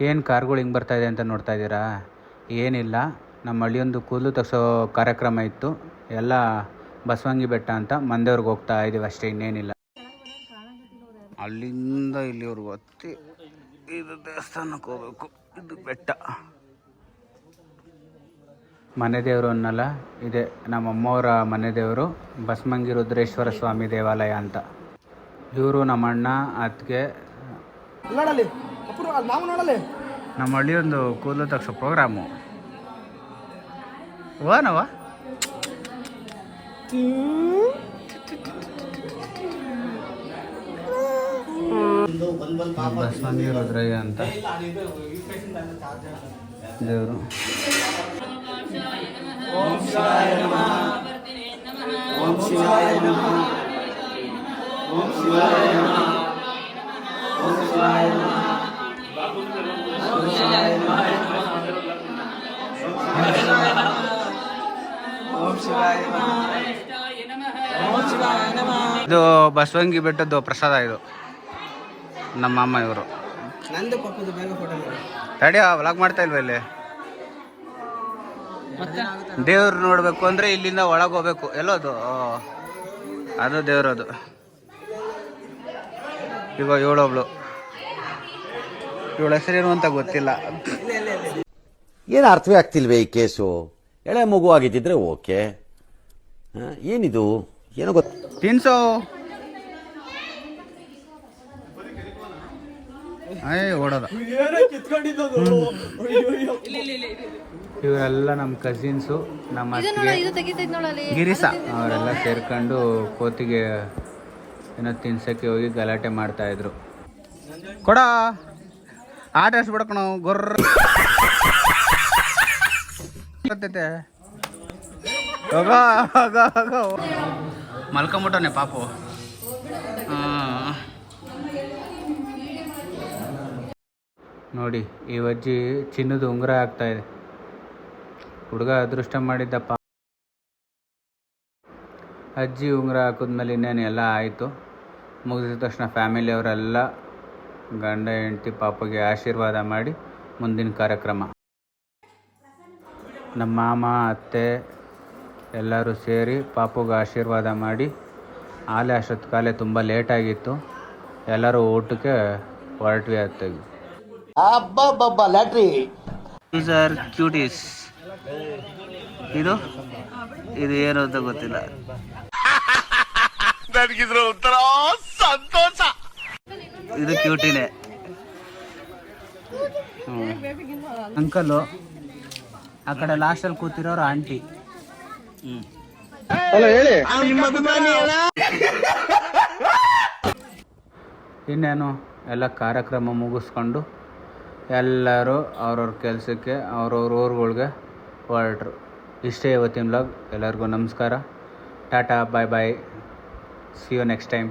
ಏನು ಕಾರ್ಗಳು ಹಿಂಗೆ ಬರ್ತಾಯಿದೆ ಅಂತ ನೋಡ್ತಾ ಇದ್ದೀರಾ? ಏನಿಲ್ಲ, ನಮ್ಮ ಹಳ್ಳಿಯೊಂದು ಕೂದಲು ತೆಗ್ಸೋ ಕಾರ್ಯಕ್ರಮ ಇತ್ತು. ಎಲ್ಲ ಬಸವಂಗಿ ಬೆಟ್ಟ ಅಂತ ಮಂದೇವ್ರಿಗೆ ಹೋಗ್ತಾ ಇದ್ದೀವಿ ಅಷ್ಟೇ, ಇನ್ನೇನಿಲ್ಲ. ಅಲ್ಲಿಂದ ಇಲ್ಲಿವರೆಗೂ ಹತ್ತಿ ಇದು ದೇವಸ್ಥಾನಕ್ಕೆ ಹೋಗ್ಬೇಕು. ಇದು ಬೆಟ್ಟ. ಮನೆ ದೇವರು ಅನ್ನಲ್ಲ, ಇದೆ ನಮ್ಮಮ್ಮವರ ಮನೆ ದೇವರು ಬಸವಂಗಿ ರುದ್ರೇಶ್ವರ ಸ್ವಾಮಿ ದೇವಾಲಯ ಅಂತ. ಇವರು ನಮ್ಮ ಅಣ್ಣ, ಅತ್ತಿಗೆ. ನಮ್ಮ ಹಳ್ಳಿಯೊಂದು ಕೂದಲು ತೆಗ್ಸೋ ಪ್ರೋಗ್ರಾಮು. ವಾನವ ಬಸವಂಗಿ ರುದ್ರಯ್ಯ ಅಂತ ದೇವರು. ಓಂ ಶಿವಾಯ ನಮಃ. ಓಂ ಶಿವಾಯ ನಮಃ. ಓಂ ಶಿವಾಯ ನಮಃ. ಓಂ ಶಿವಾಯ ನಮಃ. ಇದು ಬಸವಂಗಿ ಬೆಟ್ಟದ್ದು ಪ್ರಸಾದ. ಇದು ನಮ್ಮ ಅಮ್ಮ ಇವರು. ತಡಿ, ವ್ಲಾಗ್ ಮಾಡ್ತಾ ಇಲ್ವ ಇಲ್ಲಿ? ದೇವ್ರು ನೋಡ್ಬೇಕು ಅಂದ್ರೆ ಇಲ್ಲಿಂದ ಒಳಗೆ ಹೋಗ್ಬೇಕು. ಎಲ್ಲೋದು? ಅದು ದೇವ್ರದು. ಈಗ ಇವಳೊಬ್ಳು, ಇವಳ ಹೆಸರೇನು ಅಂತ ಗೊತ್ತಿಲ್ಲ. ಏನು ಅರ್ಥವೇ ಆಗ್ತಿಲ್ವೇ ಈ ಕೇಸು? ಎಳೆ ಮಗು ಆಗಿದ್ದಿದ್ರೆ ಓಕೆ, ಏನಿದು ಏನೋ ಗೊತ್ತ. ತಿನ್ಸೋ. ಓಡೋದ. ಇವರೆಲ್ಲ ನಮ್ಮ ಕಸಿನ್ಸು, ನಮ್ಮ ಗಿರೀಶ ಅವರೆಲ್ಲ ಸೇರ್ಕೊಂಡು ಕೋತಿಗೆ ಏನೋ ತಿನ್ಸಕ್ಕೆ ಹೋಗಿ ಗಲಾಟೆ ಮಾಡ್ತಾ ಇದ್ರು. ಕೊಡ ಆಟ ಆಡ್ಸ್ಬಿಡಕ್ ನಾವು ಗೊರ್ರ ಮಲ್ಕೊಂಬಿಟ್ಟವನೆ ಪಾಪು. ನೋಡಿ, ಈ ಅಜ್ಜಿ ಚಿನ್ನದ ಉಂಗುರ ಆಗ್ತಾ ಇದೆ. ಹುಡುಗ ಅದೃಷ್ಟ ಮಾಡಿದ್ದಪ್ಪ. ಅಜ್ಜಿ ಉಂಗುರ ಹಾಕಿದ್ಮೇಲೆ ಇನ್ನೇನು ಎಲ್ಲ ಆಯಿತು. ಮುಗಿದ ತಕ್ಷಣ ಫ್ಯಾಮಿಲಿಯವರೆಲ್ಲ ಗಂಡ ಹೆಂಡತಿ ಪಾಪಗೆ ಆಶೀರ್ವಾದ ಮಾಡಿ ಮುಂದಿನ ಕಾರ್ಯಕ್ರಮ. ನಮ್ಮ ಮಾಮ ಅತ್ತೆ ಎಲ್ಲರೂ ಸೇರಿ ಪಾಪುಗೆ ಆಶೀರ್ವಾದ ಮಾಡಿ ಆಲೆ ಅಷ್ಟೊತ್ತು ಕಾಲೇ ತುಂಬ ಲೇಟಾಗಿತ್ತು. ಎಲ್ಲರೂ ಊಟಕ್ಕೆ ಹೊರಟ್ವಿ. ಅತ್ತೆಗೆ ದೀಸ್ ಆರ್ ಕ್ಯೂಟೀಸ್. ಇದು ಏನು ಅಂತ ಗೊತ್ತಿಲ್ಲ. ನನಗಿದ್ರ ಒಂಥರ ಸಂತೋಷ. ಇದು ಕ್ಯೂಟಿನೇ. ಅಂಕಲು ಆ ಕಡೆ ಲಾಸ್ಟಲ್ಲಿ ಕೂತಿರೋರು ಆಂಟಿ. ಇನ್ನೇನು ಎಲ್ಲ ಕಾರ್ಯಕ್ರಮ ಮುಗಿಸ್ಕೊಂಡು ಎಲ್ಲರೂ ಅವ್ರವ್ರ ಕೆಲಸಕ್ಕೆ ಅವ್ರವ್ರ ಊರುಗಳ್ಗೆ ಹೊರಟ್ರು. ಇಷ್ಟೇ ಇವತ್ತಿನ ವ್ಲಾಗ್. ಎಲ್ಲರಿಗೂ ನಮಸ್ಕಾರ, tata, bye bye, see you next time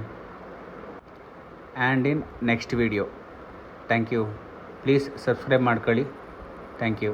and in next video. Thank you. Please subscribe ಮಾಡ್ಕೊಳ್ಳಿ. Thank you.